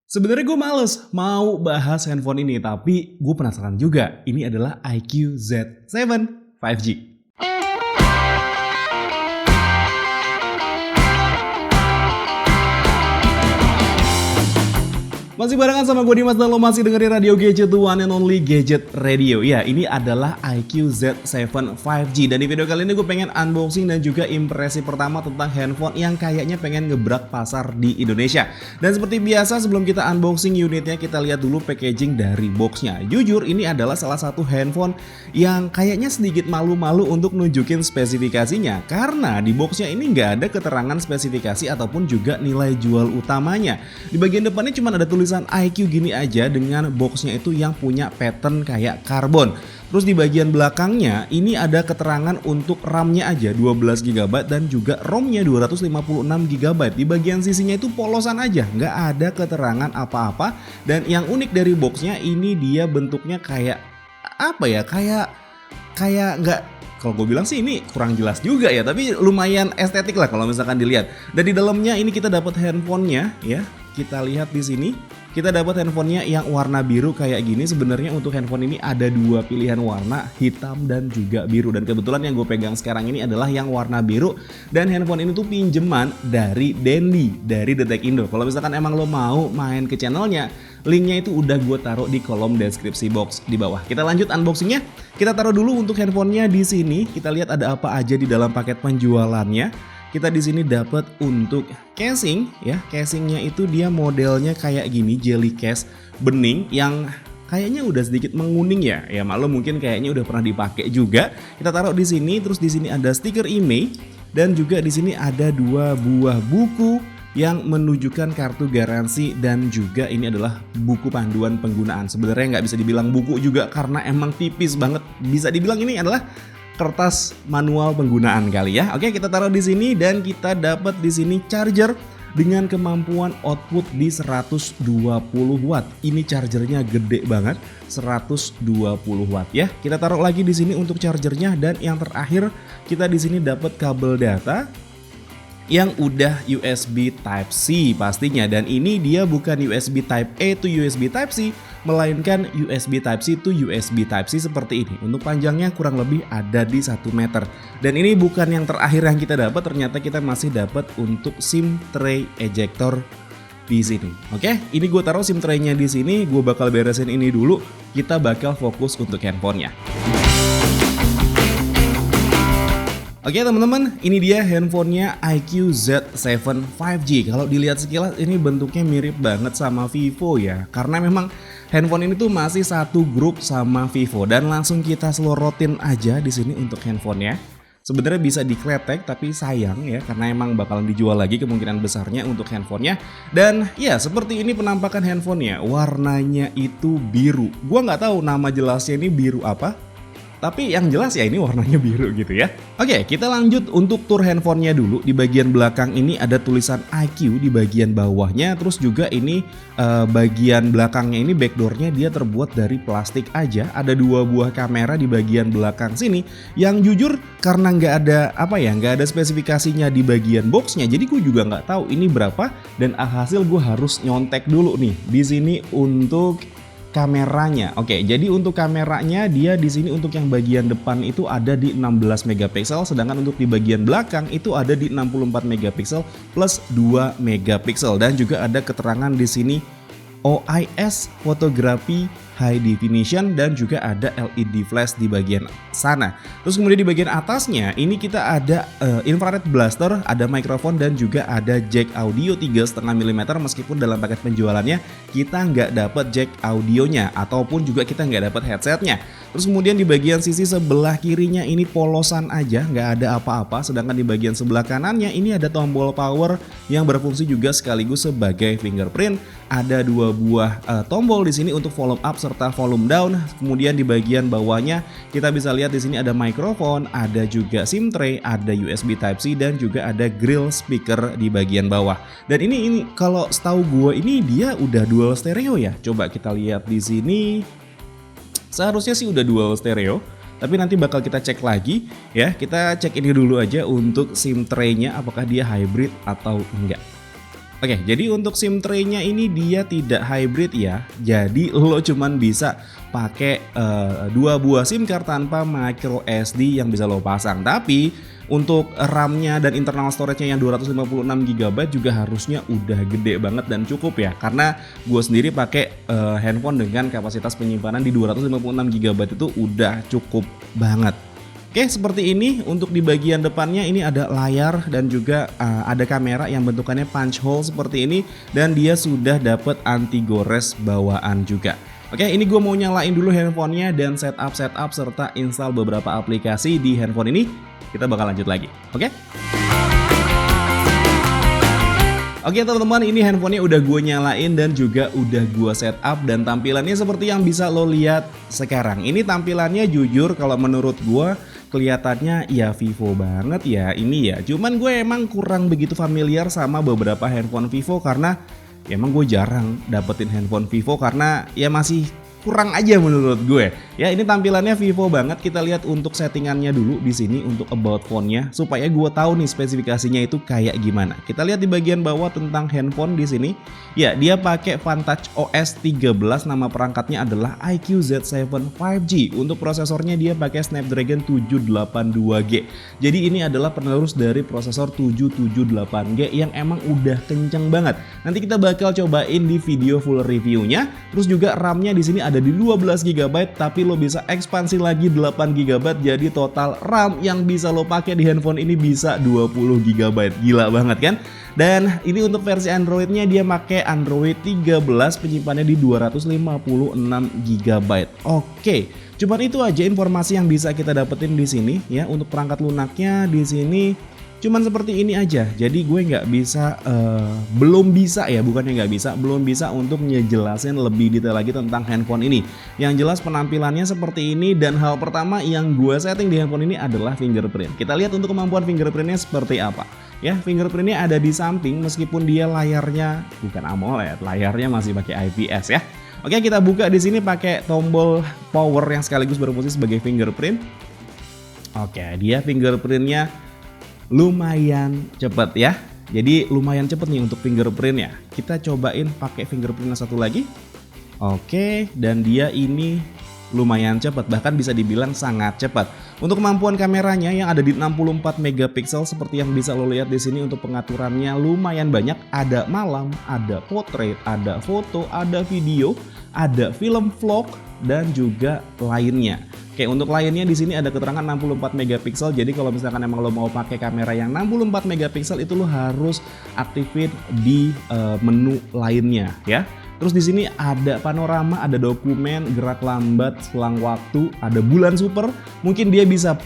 Sebenarnya gue males mau bahas handphone ini, tapi gue penasaran juga. Ini adalah iQOO Z7 5G. Masih barengan sama gue Dimas dan lo masih dengerin Radio Gadget, the one and only Gadget Radio. Ya, ini adalah iQOO Z7 5G. Dan di video kali ini gue pengen unboxing dan juga impresi pertama tentang handphone yang kayaknya pengen ngebrak pasar di Indonesia. Dan seperti biasa sebelum kita unboxing unitnya, kita lihat dulu packaging dari boxnya. Jujur ini adalah salah satu handphone yang kayaknya sedikit malu-malu untuk nunjukin spesifikasinya. Karena di boxnya ini nggak ada keterangan spesifikasi ataupun juga nilai jual utamanya. Di bagian depannya cuma ada tulisan iQOO gini aja dengan boxnya itu yang punya pattern kayak karbon. Terus di bagian belakangnya ini ada keterangan untuk RAM-nya aja 12 GB dan juga ROM-nya 256 GB. Di bagian sisinya itu polosan aja, nggak ada keterangan apa-apa. Dan yang unik dari boxnya ini dia bentuknya kayak apa ya? Kayak nggak, kalau gue bilang sih ini kurang jelas juga ya, tapi lumayan estetik lah kalau misalkan dilihat. Dan di dalamnya ini kita dapat handphonenya ya. Kita lihat di sini, kita dapat handphonenya yang warna biru kayak gini. Sebenarnya untuk handphone ini ada dua pilihan warna, hitam dan juga biru. Dan kebetulan yang gue pegang sekarang ini adalah yang warna biru. Dan handphone ini tuh pinjeman dari Dendi, dari Detek Indo. Kalau misalkan emang lo mau main ke channelnya, linknya itu udah gue taruh di kolom deskripsi box di bawah. Kita lanjut unboxingnya. Kita taruh dulu untuk handphonenya di sini. Kita lihat ada apa aja di dalam paket penjualannya. Kita di sini dapat untuk casing ya. Casingnya itu dia modelnya kayak gini, jelly case bening yang kayaknya udah sedikit menguning ya. Ya maklum mungkin kayaknya udah pernah dipakai juga. Kita taruh di sini, terus di sini ada stiker IMEI dan juga di sini ada dua buah buku yang menunjukkan kartu garansi dan juga ini adalah buku panduan penggunaan. Sebenarnya nggak bisa dibilang buku juga karena emang tipis banget. Bisa dibilang ini adalah kertas manual penggunaan kali ya. Oke, kita taruh di sini dan kita dapat di sini charger dengan kemampuan output di 120 watt. Ini chargernya gede banget, 120 watt ya. Kita taruh lagi di sini untuk chargernya dan yang terakhir kita di sini dapat kabel data yang udah USB Type-C pastinya, dan ini dia bukan USB Type-A to USB Type-C, melainkan USB Type-C to USB Type-C seperti ini. Untuk panjangnya kurang lebih ada di 1 meter. Dan ini bukan yang terakhir yang kita dapat, ternyata kita masih dapat untuk SIM tray ejector di sini. Oke, ini gue taruh SIM tray-nya di sini, gue bakal beresin ini dulu, kita bakal fokus untuk handphonenya. Oke teman-teman, ini dia handphonenya iQOO Z7 5G. Kalau dilihat sekilas ini bentuknya mirip banget sama Vivo ya. Karena memang handphone ini tuh masih satu grup sama Vivo. Dan langsung kita selorotin aja di sini untuk handphonenya. Sebenarnya bisa dikletek tapi sayang ya, karena emang bakalan dijual lagi kemungkinan besarnya untuk handphonenya. Dan ya seperti ini penampakan handphonenya. Warnanya itu biru. Gua nggak tahu nama jelasnya ini biru apa, tapi yang jelas ya ini warnanya biru gitu ya. Oke, kita lanjut untuk tour handphonenya dulu. Di bagian belakang ini ada tulisan iQOO di bagian bawahnya. Terus juga ini bagian belakangnya ini backdoornya dia terbuat dari plastik aja. Ada dua buah kamera di bagian belakang sini. Yang jujur karena nggak ada spesifikasinya di bagian boxnya. Jadi gue juga nggak tahu ini berapa. Dan alhasil gue harus nyontek dulu nih di sini untuk kameranya. Oke, jadi untuk kameranya dia di sini untuk yang bagian depan itu ada di 16 megapiksel, sedangkan untuk di bagian belakang itu ada di 64 megapiksel plus 2 megapiksel, dan juga ada keterangan di sini OIS fotografi high definition dan juga ada LED flash di bagian sana. Terus kemudian di bagian atasnya ini kita ada infrared blaster, ada mikrofon dan juga ada jack audio 3,5 mm, meskipun dalam paket penjualannya kita nggak dapat jack audionya ataupun juga kita nggak dapat headsetnya. Terus kemudian di bagian sisi sebelah kirinya ini polosan aja, nggak ada apa-apa, sedangkan di bagian sebelah kanannya ini ada tombol power yang berfungsi juga sekaligus sebagai fingerprint. Ada dua buah tombol di sini untuk volume up serta volume down. Kemudian di bagian bawahnya kita bisa lihat di sini ada mikrofon, ada juga SIM tray, ada USB Type-C dan juga ada grill speaker di bagian bawah. Dan ini kalau setahu gue ini dia udah dual stereo ya. Coba kita lihat di sini. Seharusnya sih udah dual stereo, tapi nanti bakal kita cek lagi ya. Kita cek ini dulu aja untuk SIM tray-nya apakah dia hybrid atau enggak. Oke, jadi untuk SIM tray-nya ini dia tidak hybrid ya. Jadi lo cuman bisa pakai dua buah SIM card tanpa micro SD yang bisa lo pasang. Tapi untuk RAM-nya dan internal storage-nya yang 256 GB juga harusnya udah gede banget dan cukup ya. Karena gue sendiri pakai handphone dengan kapasitas penyimpanan di 256 GB itu udah cukup banget. Oke, seperti ini. Untuk di bagian depannya ini ada layar dan juga ada kamera yang bentukannya punch hole seperti ini, dan dia sudah dapat anti gores bawaan juga. Oke, ini gue mau nyalain dulu handphonenya dan setup serta install beberapa aplikasi di handphone ini. Kita bakal lanjut lagi. Oke? Oke teman-teman, ini handphonenya udah gue nyalain dan juga udah gue setup, dan tampilannya seperti yang bisa lo lihat sekarang. Ini tampilannya jujur kalau menurut gue kelihatannya ya Vivo banget ya ini ya. Cuman gue emang kurang begitu familiar sama beberapa handphone Vivo karena ya emang gue jarang dapetin handphone Vivo karena ya masih kurang aja menurut gue. Ya ini tampilannya Vivo banget. Kita lihat untuk settingannya dulu di sini untuk about phone-nya supaya gue tahu nih spesifikasinya itu kayak gimana. Kita lihat di bagian bawah tentang handphone di sini. Ya, dia pakai Vantage OS 13, nama perangkatnya adalah iQOO Z7 5G. Untuk prosesornya dia pakai Snapdragon 782G. Jadi ini adalah penerus dari prosesor 778G yang emang udah kenceng banget. Nanti kita bakal cobain di video full reviewnya. Terus juga RAM-nya di sini ada di 12 GB, tapi lo bisa ekspansi lagi 8 GB, jadi total RAM yang bisa lo pakai di handphone ini bisa 20 GB. Gila banget kan? Dan ini untuk versi Android-nya dia pakai Android 13, penyimpanannya di 256 GB. Oke, cuman itu aja informasi yang bisa kita dapetin di sini ya. Untuk perangkat lunaknya di sini cuman seperti ini aja. Jadi gue nggak bisa, belum bisa untuk ngejelasin lebih detail lagi tentang handphone ini. Yang jelas penampilannya seperti ini, dan hal pertama yang gue setting di handphone ini adalah fingerprint. Kita lihat untuk kemampuan fingerprintnya seperti apa. Ya, fingerprintnya ada di samping meskipun dia layarnya bukan AMOLED, layarnya masih pakai IPS ya. Oke, kita buka di sini pakai tombol power yang sekaligus berfungsi sebagai fingerprint. Oke, dia fingerprintnya lumayan cepet ya. Jadi lumayan cepet nih untuk fingerprintnya. Kita cobain pakai fingerprint satu lagi. Oke, dan dia ini lumayan cepat, bahkan bisa dibilang sangat cepat. Untuk kemampuan kameranya yang ada di 64 megapiksel seperti yang bisa lo lihat di sini, untuk pengaturannya lumayan banyak. Ada malam, ada portrait, ada foto, ada video, ada film vlog, dan juga lainnya. Oke, untuk lainnya di sini ada keterangan 64 megapiksel. Jadi kalau misalkan emang lo mau pakai kamera yang 64 megapiksel itu lo harus aktifin di menu lainnya ya. Terus di sini ada panorama, ada dokumen, gerak lambat, selang waktu, ada bulan super. Mungkin dia bisa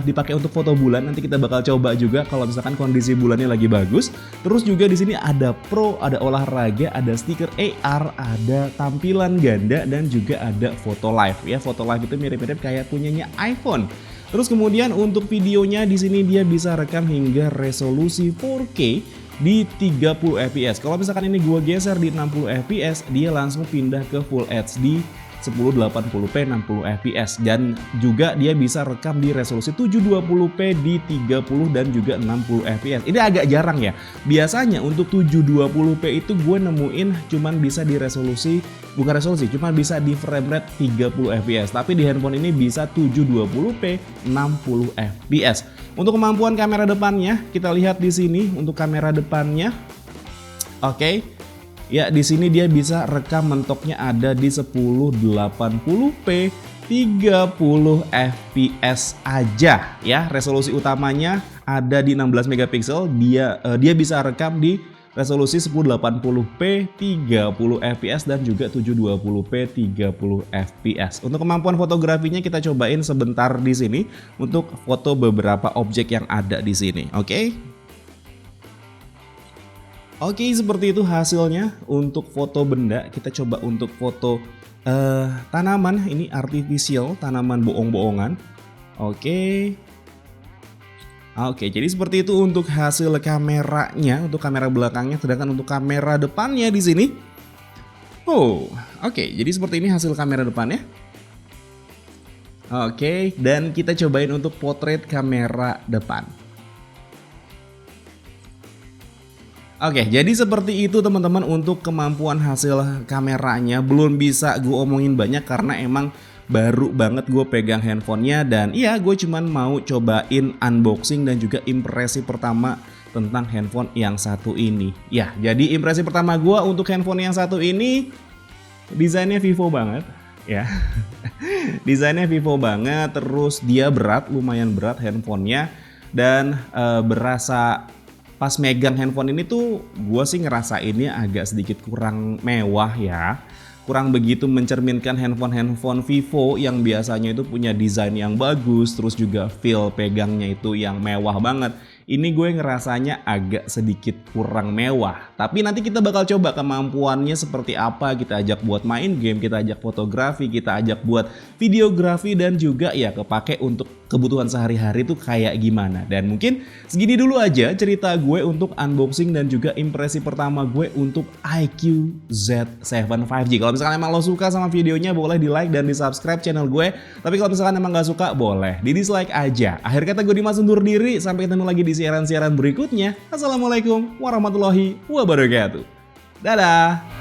dipakai untuk foto bulan. Nanti kita bakal coba juga kalau misalkan kondisi bulannya lagi bagus. Terus juga di sini ada pro, ada olahraga, ada stiker AR, ada tampilan ganda, dan juga ada foto live ya. Foto live itu mirip-mirip kayak punyanya iPhone. Terus kemudian untuk videonya di sini dia bisa rekam hingga resolusi 4K di 30 fps. Kalau misalkan ini gua geser di 60 fps, dia langsung pindah ke Full HD 1080p 60 fps, dan juga dia bisa rekam di resolusi 720p di 30 dan juga 60 fps. Ini agak jarang ya. Biasanya untuk 720p itu gue nemuin cuman bisa di resolusi, bukan resolusi, cuma bisa di frame rate 30 fps. Tapi di handphone ini bisa 720p 60 fps. Untuk kemampuan kamera depannya, kita lihat di sini untuk kamera depannya. Oke. Ya, di sini dia bisa rekam mentoknya ada di 1080p 30 fps aja ya. Resolusi utamanya ada di 16 megapiksel. Dia bisa rekam di resolusi 1080p 30 fps dan juga 720p 30 fps. Untuk kemampuan fotografinya kita cobain sebentar di sini untuk foto beberapa objek yang ada di sini. Oke. Oke, seperti itu hasilnya untuk foto benda. Kita coba untuk foto tanaman, ini artificial, tanaman bohong-bohongan. Oke, jadi seperti itu untuk hasil kameranya, untuk kamera belakangnya. Sedangkan untuk kamera depannya di sini, oke, jadi seperti ini hasil kamera depannya. Oke, dan kita cobain untuk potret kamera depan. Oke, jadi seperti itu teman-teman untuk kemampuan hasil kameranya. Belum bisa gue omongin banyak karena emang baru banget gue pegang handphonenya. Dan iya, gue cuman mau cobain unboxing dan juga impresi pertama tentang handphone yang satu ini. Ya, jadi impresi pertama gue untuk handphone yang satu ini, desainnya Vivo banget ya. Desainnya Vivo banget, terus dia berat, lumayan berat handphonenya. Dan berasa pas megang handphone ini tuh gue sih ngerasainnya agak sedikit kurang mewah ya. Kurang begitu mencerminkan handphone Vivo yang biasanya itu punya desain yang bagus, terus juga feel pegangnya itu yang mewah banget. Ini gue ngerasanya agak sedikit kurang mewah. Tapi nanti kita bakal coba kemampuannya seperti apa. Kita ajak buat main game, kita ajak fotografi, kita ajak buat videografi, dan juga ya kepake untuk kebutuhan sehari-hari tuh kayak gimana. Dan mungkin segini dulu aja cerita gue untuk unboxing dan juga impresi pertama gue untuk iQOO Z7 5G. Kalau misalkan emang lo suka sama videonya, boleh di like dan di subscribe channel gue. Tapi kalau misalkan emang gak suka, boleh di dislike aja. Akhir kata gue Dimas undur diri, sampai ketemu lagi di siaran-siaran berikutnya. Assalamualaikum warahmatullahi wabarakatuh. Dadah.